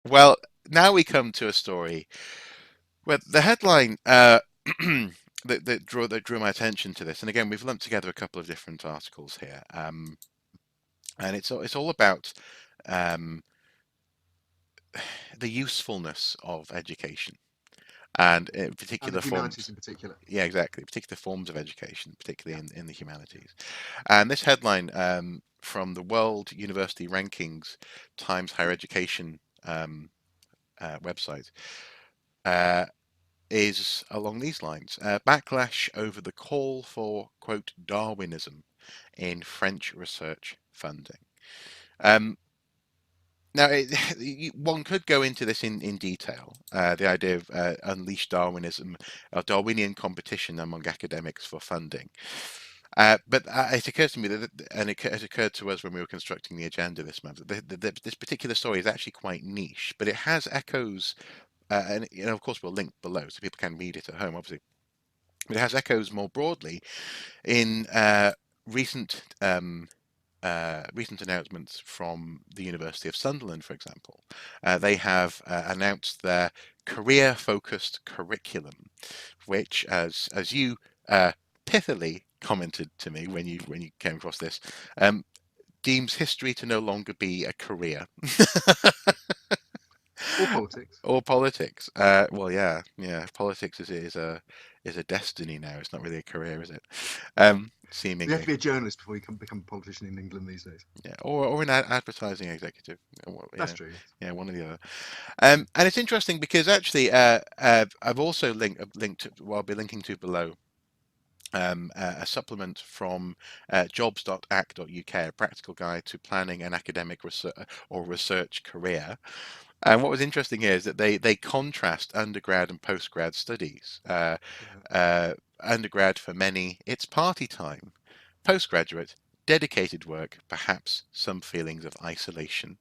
Well, now we come to a story where the headline that drew my attention to this, and again, we've lumped together a couple of different articles here, and it's all about um, the usefulness of education, and in And the particular humanities forms. in particular. Yeah, exactly. Particular forms of education, particularly Yeah. in the humanities. And this headline from the World University Rankings Times Higher Education website uh, is along these lines: backlash over the call for quote Darwinism in French research funding. Um, Now, one could go into this in detail. The idea of unleash Darwinism, or Darwinian competition among academics for funding. But it occurs to me and it occurred to us when we were constructing the agenda this month, that this particular story is actually quite niche, but it has echoes, and of course we'll link below so people can read it at home, obviously. But it has echoes more broadly in recent recent announcements from the University of Sunderland, for example. They have announced their career-focused curriculum, which, as you uh, pithily commented to me when you came across this, um, deems history to no longer be a career. Or politics. Or politics. Well, yeah, yeah. Politics is a destiny now. It's not really a career, is it? You have Seemingly. to be a journalist before you can become a politician in England these days. Yeah, or an advertising executive. That's Yeah, true, yes. yeah, one or the other. And it's interesting because actually, I've also well, I'll be linking to below a supplement from jobs.ac.uk, a practical guide to planning an academic research or research career. And what was interesting here is that they contrast undergrad and postgrad studies. Yeah. Undergrad for many, it's party time. Postgraduate, dedicated work, perhaps some feelings of isolation.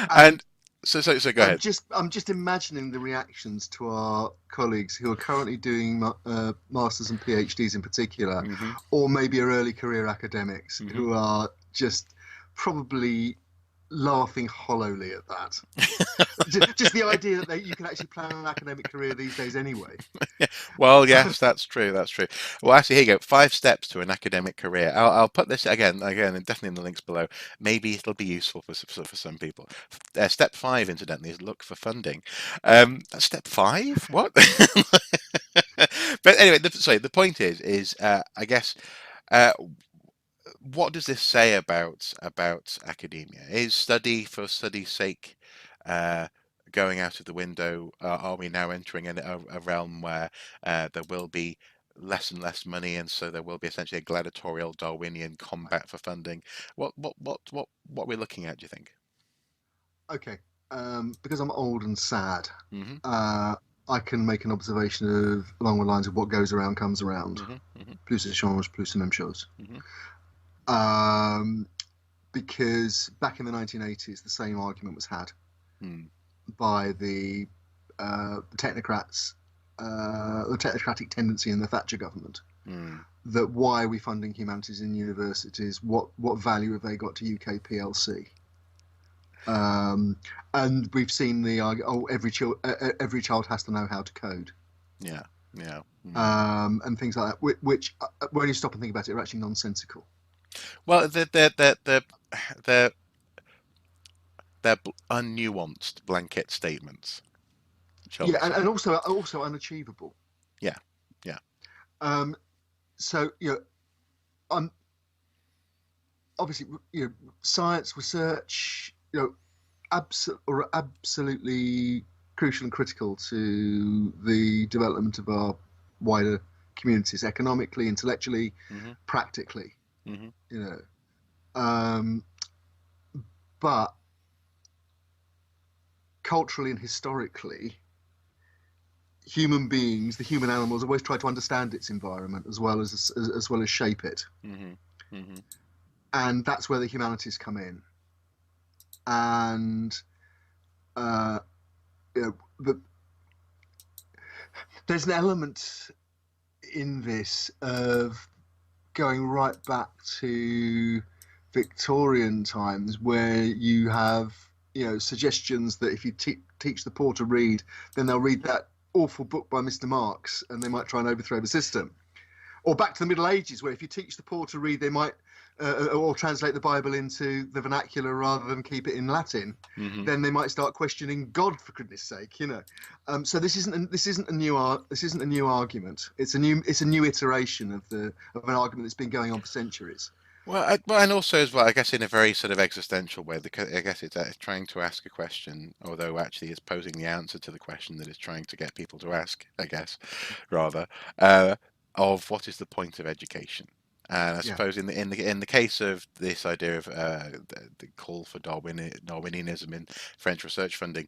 And And so go ahead. I'm just imagining the reactions to our colleagues who are currently doing masters and PhDs in particular, Hmm. or maybe are early career academics Hmm. who are just probably laughing hollowly at that. Just the idea that you can actually plan an academic career these days anyway. Well, yes, that's true. That's true. Well, actually, here you go. 5 steps to an academic career. I'll put this again, and definitely in the links below. Maybe it'll be useful for some people. Step 5, incidentally, is look for funding. That's step 5? What? But anyway, sorry. The point is I guess, uh, what does this say about academia? Is study for study's sake uh, going out of the window? Are we now entering a realm where there will be less and less money, and so there will be essentially a gladiatorial Darwinian combat for funding? What we're looking at, do you think? Okay, because I'm old and sad, Hmm. uh, I can make an observation of along the lines of what goes around comes around. Hmm. Hmm. Plus it change, plus c'est même chose. Hmm. Um, because back in the 1980s, the same argument was had Hmm. by technocrats, the technocratic tendency in the Thatcher government. Hmm. That why are we funding humanities in universities? What value have they got to UK PLC? Um, and we've seen the every child has to know how to code, Yeah. Yeah. Hmm. and things like that, which when you stop and think about it, are actually nonsensical. Well, they're unnuanced blanket statements, shall Yeah, we say? and also unachievable. Yeah. Yeah. Um, so um, obviously, science research, absolutely crucial and critical to the development of our wider communities, economically, intellectually, Hmm. practically. Hmm. You know, um, but culturally and historically, human beings, the human animals, always try to understand its environment as well as shape it, Hmm. Hmm. and that's where the humanities come in. And uh, you know, the, there's an element in this of going right back to Victorian times where you have suggestions that if you teach the poor to read, then they'll read that awful book by Mr. Marx, and they might try and overthrow the system. Or back to the Middle Ages, where if you teach the poor to read, they might or translate the Bible into the vernacular rather than keep it in Latin. Hmm. Then they might start questioning God, for goodness sake. So this isn't a new argument. It's a new iteration of an argument that's been going on for centuries. Well, and also as well, I guess in a very sort of existential way, I guess it's trying to ask a question, although actually it's posing the answer to the question that it's trying to get people to ask, I guess, rather, uh, of what is the point of education? And I Yeah. suppose in the case of this idea of the call for Darwinianism in French research funding,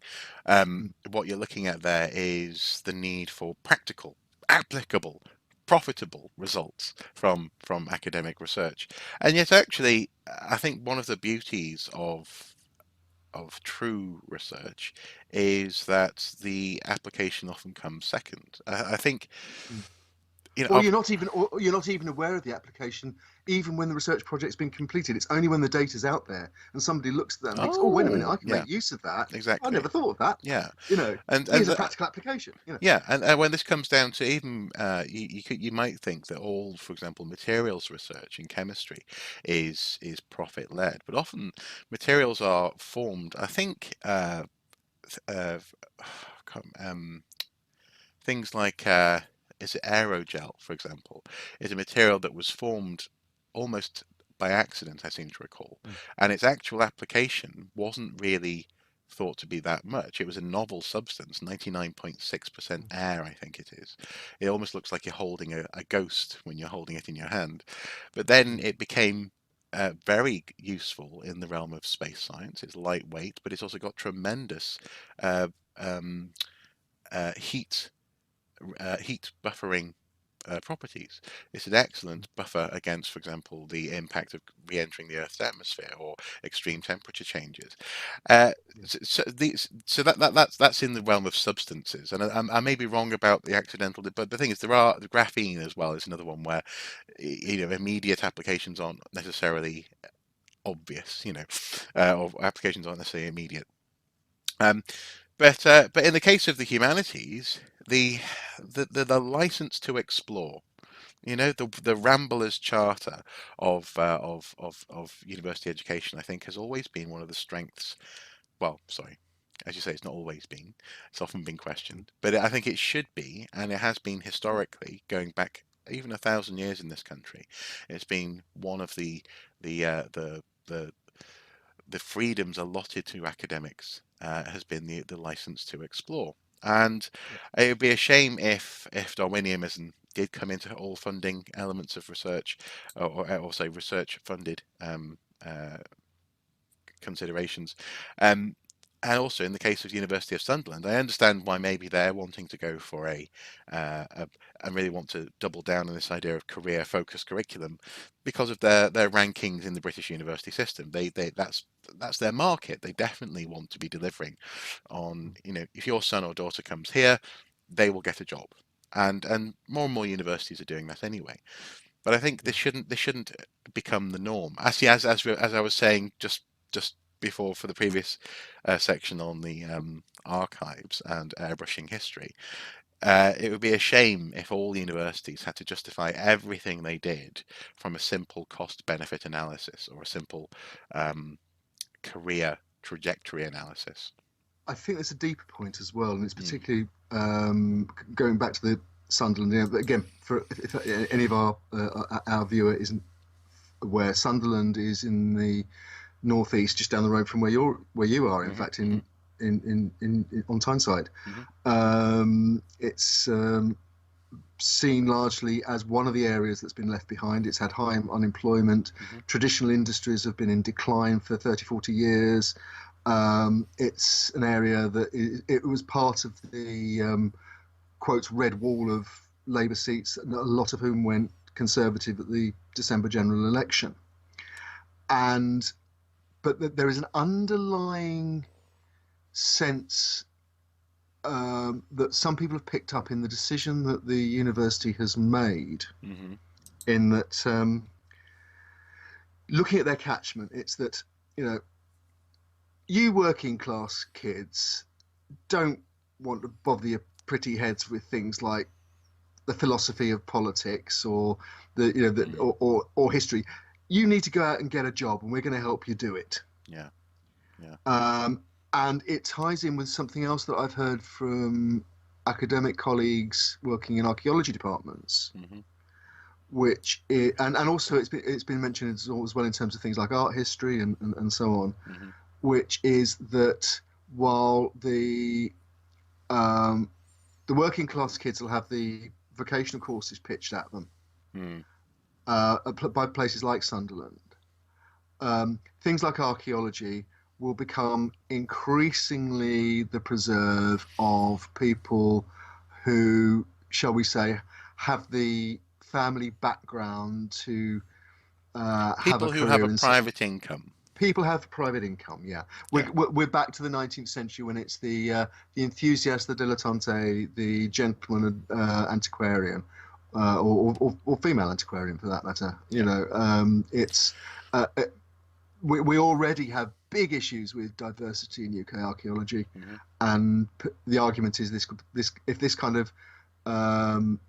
Mm, what you're looking at there is the need for practical, applicable, profitable results from academic research. And yet, actually, I think one of the beauties of true research is that the application often comes second. I think, mm. you know, Or you're not even aware of the application, even when the research project's been completed. It's only when the data's out there and somebody looks at that and thinks, "Oh, wait a minute, oh, I can yeah, make use of that. I exactly, never thought of that." yeah, You know, and Here's and a practical application. yeah, and when this comes down to even you might think that all, for example, materials research in chemistry is profit led, but often materials are formed. I think uh, things like is it aerogel, for example, is a material that was formed almost by accident, I seem to recall, Mm, and its actual application wasn't really thought to be that much. It was a novel substance, 99.6% mm, air, I think it is. It almost looks like you're holding a ghost when you're holding it in your hand. But then mm, it became very useful in the realm of space science. It's lightweight, but it's also got tremendous uh, um, uh, heat heat buffering properties. It's an mm, excellent buffer against, for example, the impact of re-entering the Earth's atmosphere or extreme temperature changes. Uh, yeah. so that's in the realm of substances, and I may be wrong about the accidental, but the thing is, there are the graphene as well is another one where immediate applications aren't necessarily obvious, or applications aren't necessarily immediate. Um, but in the case of the humanities, the the license to explore, the Ramblers Charter of university education, I think, has always been one of the strengths. Well, sorry, as you say, it's not always been. It's often been Mm, questioned, but I think it should be, and it has been historically, going back even 1,000 years in this country. It's been one of the freedoms allotted to academics has been the license to explore. And yeah. it would be a shame if Darwinianism did come into all funding elements of research, or say research funded uh, considerations. Um, and also in the case of the University of Sunderland, I understand why maybe they're wanting to go for and really want to double down on this idea of career focused curriculum because of their rankings in the British university system. That's their market. They definitely want to be delivering on, Mm, if your son or daughter comes here, they will get a job. And more universities are doing that anyway. But I think yeah. this shouldn't become the norm. Actually, as I was saying just before for the previous section on the archives and airbrushing history, it would be a shame if all universities had to justify everything they did from a simple cost-benefit analysis or a simple um, career trajectory analysis. I think there's a deeper point as well, and it's Mm, particularly going back to the Sunderland. But again, for if any of our viewer isn't aware, Sunderland is in the northeast, just down the road from where you are. In hmm fact, hmm on Tyneside, hmm it's seen largely as one of the areas that's been left behind. It's had high unemployment. hmm Traditional industries have been in decline for 30, 40 years. It's an area that it was part of the quotes red wall of Labour seats, a lot of whom went Conservative at the December general election. And but there is an underlying sense that some people have picked up in the decision that the university has made, hmm in that looking at their catchment, it's that you know you working class kids don't want to bother your pretty heads with things like the philosophy of politics or Mm. or history. You need to go out and get a job, and we're going to help you do it. Yeah. Yeah. Um, and it ties in with something else that I've heard from academic colleagues working in archaeology departments, Hmm. and also it's been mentioned as well in terms of things like art history and so on, Hmm. which is that while um, the working class kids will have the vocational courses pitched at them Mm. by places like Sunderland, things like archaeology will become increasingly the preserve of people who, shall we say, have the family background to have a People who have career a in. private income. People have private income, yeah. Yeah. We're back to the 19th century when it's the enthusiast, the dilettante, the gentleman antiquarian, or female antiquarian for that matter. Yeah. It's uh, we already have big issues with diversity in UK archaeology, Hmm. and the argument is this if this kind of um,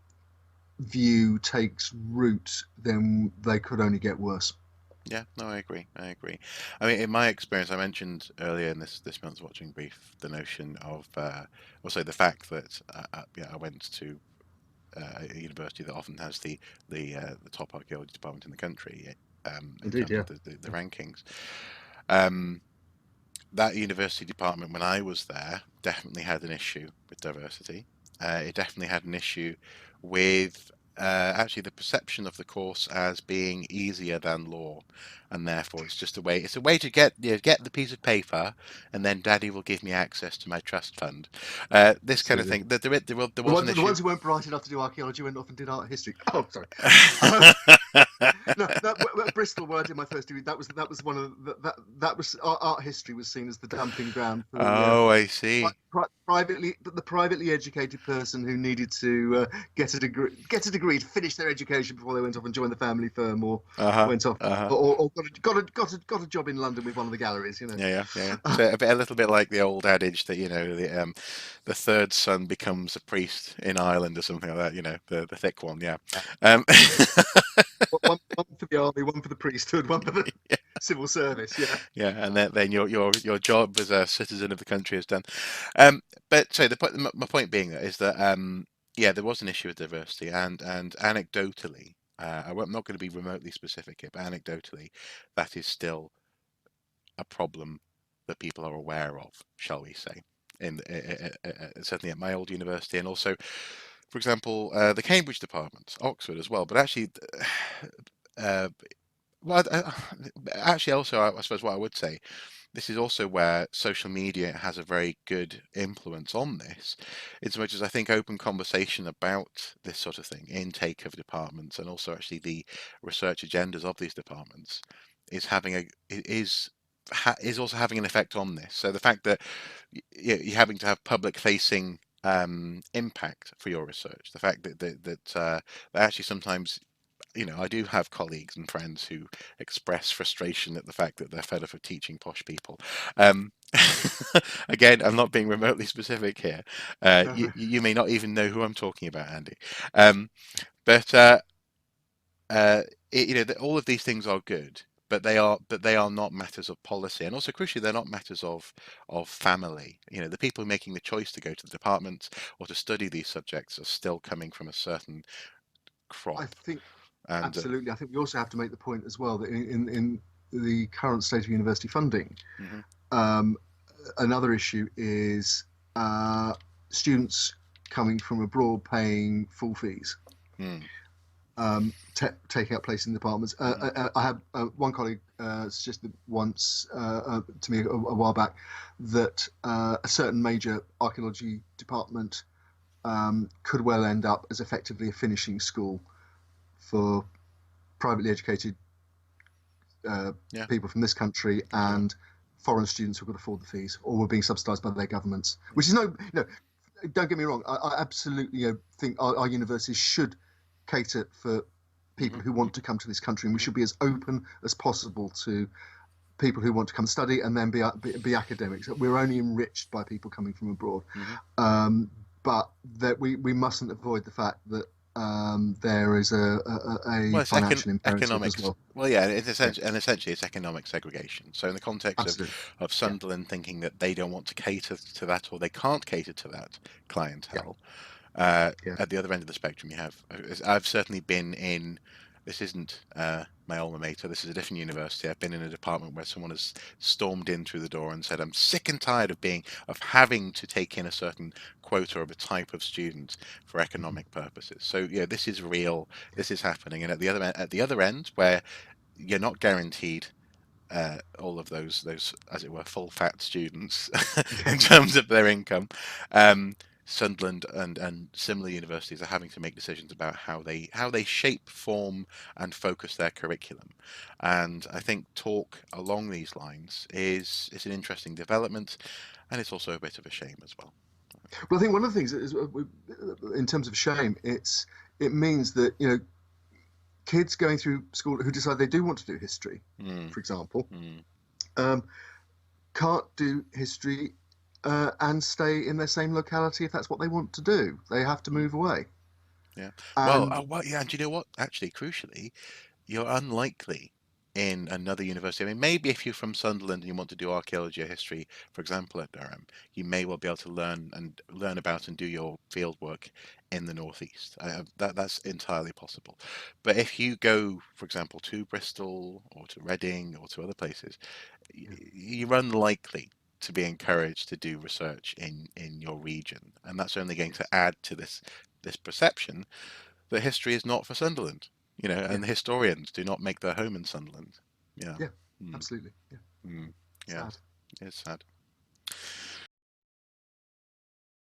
view takes root, then they could only get worse. Yeah, no, I agree. I agree. I mean, in my experience, I mentioned earlier in this month's watching brief the notion of also the fact that yeah, I went to a university that often has the top archaeology department in the country, in Indeed, terms yeah. of the rankings. Um, that university department, when I was there, definitely had an issue with diversity. It definitely had an issue with actually the perception of the course as being easier than law, and therefore it's just a way. It's a way to get the piece of paper, and then Daddy will give me access to my trust fund. This kind of Absolutely. thing. There The was an ones, the issue. ones who weren't bright enough to do archaeology went off and did art history. Oh, sorry. Um, no, Bristol, where I did my first degree, that was one of that was art history was seen as the dumping ground for the Oh, I see. privately educated person who needed to get a degree to finish their education before they went off and joined the family firm or Uh-huh. went off Uh-huh. or got a job in London with one of the galleries. Yeah, yeah, yeah, yeah. So a little bit like the old adage that, the third son becomes a priest in Ireland or something like that, the thick one, yeah. Um, One for the army, one for the priesthood, one for the civil service. Yeah. yeah, and then your job as a citizen of the country is done. Um, but so the point, my point being that is that yeah, there was an issue with diversity, and anecdotally, I'm not going to be remotely specific here, but anecdotally, that is still a problem that people are aware of, shall we say, certainly at my old university, and also, for example, the Cambridge department, Oxford as well. But actually, uh, well, actually, also, I suppose what I would say, this is also where social media has a very good influence on this, as much as I think open conversation about this sort of thing, intake of departments, and also actually the research agendas of these departments, is having a is also having an effect on this. So the fact that you're having to have public facing impact for your research, the fact that actually sometimes, I do have colleagues and friends who express frustration at the fact that they're fed up of teaching posh people. Um, Again, I'm not being remotely specific here. You may not even know who I'm talking about, Andy. Um, but all of these things are good, but they are not matters of policy, and also crucially, they're not matters of family. The people making the choice to go to the department or to study these subjects are still coming from a certain I crop, think and absolutely. I think we also have to make the point as well that in the current state of university funding, mhm, um, another issue is students coming from abroad paying full fees, mm, taking up place in the departments. mhm, I had one colleague suggested once to me a while back that a certain major archaeology department could well end up as effectively a finishing school for privately educated yeah, people from this country yeah, and foreign students who could afford the fees or were being subsidised by their governments. Which mhm, is don't get me wrong. I absolutely think our universities should cater for people mhm, who want to come to this country, and we mhm, should be as open as possible to people who want to come study and then be academics. We're only enriched by people coming from abroad, Hmm. um, but that we mustn't avoid the fact that there is a Well, it's financial imperative as economics. well. Well, yeah, Yeah, and essentially it's economic segregation. So in the context absolutely. of Yeah, Sunderland thinking that they don't want to cater to that or they can't cater to that yeah, clientele, yeah, at the other end of the spectrum, you have. I've certainly been in. This isn't my alma mater. This is a different university. I've been in a department where someone has stormed in through the door and said, "I'm sick and tired of having to take in a certain quota of a type of student for mhm, economic purposes." So yeah, this is real. yeah, This is happening. And at the other end, where you're not guaranteed all of those, as it were, full fat students yeah, in terms of their income. Um, Sunderland and similar universities are having to make decisions about how they shape, form, and focus their curriculum. And I think talk along these lines is an interesting development, and it's also a bit of a shame as well. Well, I think one of the things is, in terms of shame, it means that kids going through school who decide they do want to do history, Mm, for example, mm, um, can't do history and stay in their same locality if that's what they want to do. They have to mm, move away. yeah. And Well, yeah. And do you know what? Actually, crucially, you're unlikely in another university. I mean, maybe if you're from Sunderland and you want to do archaeology or history, for example, at Durham, you may well be able to learn about and do your field work in the northeast. That's entirely possible. But if you go, for example, to Bristol or to Reading or to other places, yeah, you're unlikely to be encouraged to do research in your region, and that's only going to yes, add to this perception that history is not for Sunderland, yeah, and the historians do not make their home in Sunderland. Yeah. yeah, Mm, absolutely. Yeah, mm, yes, sad. it's sad.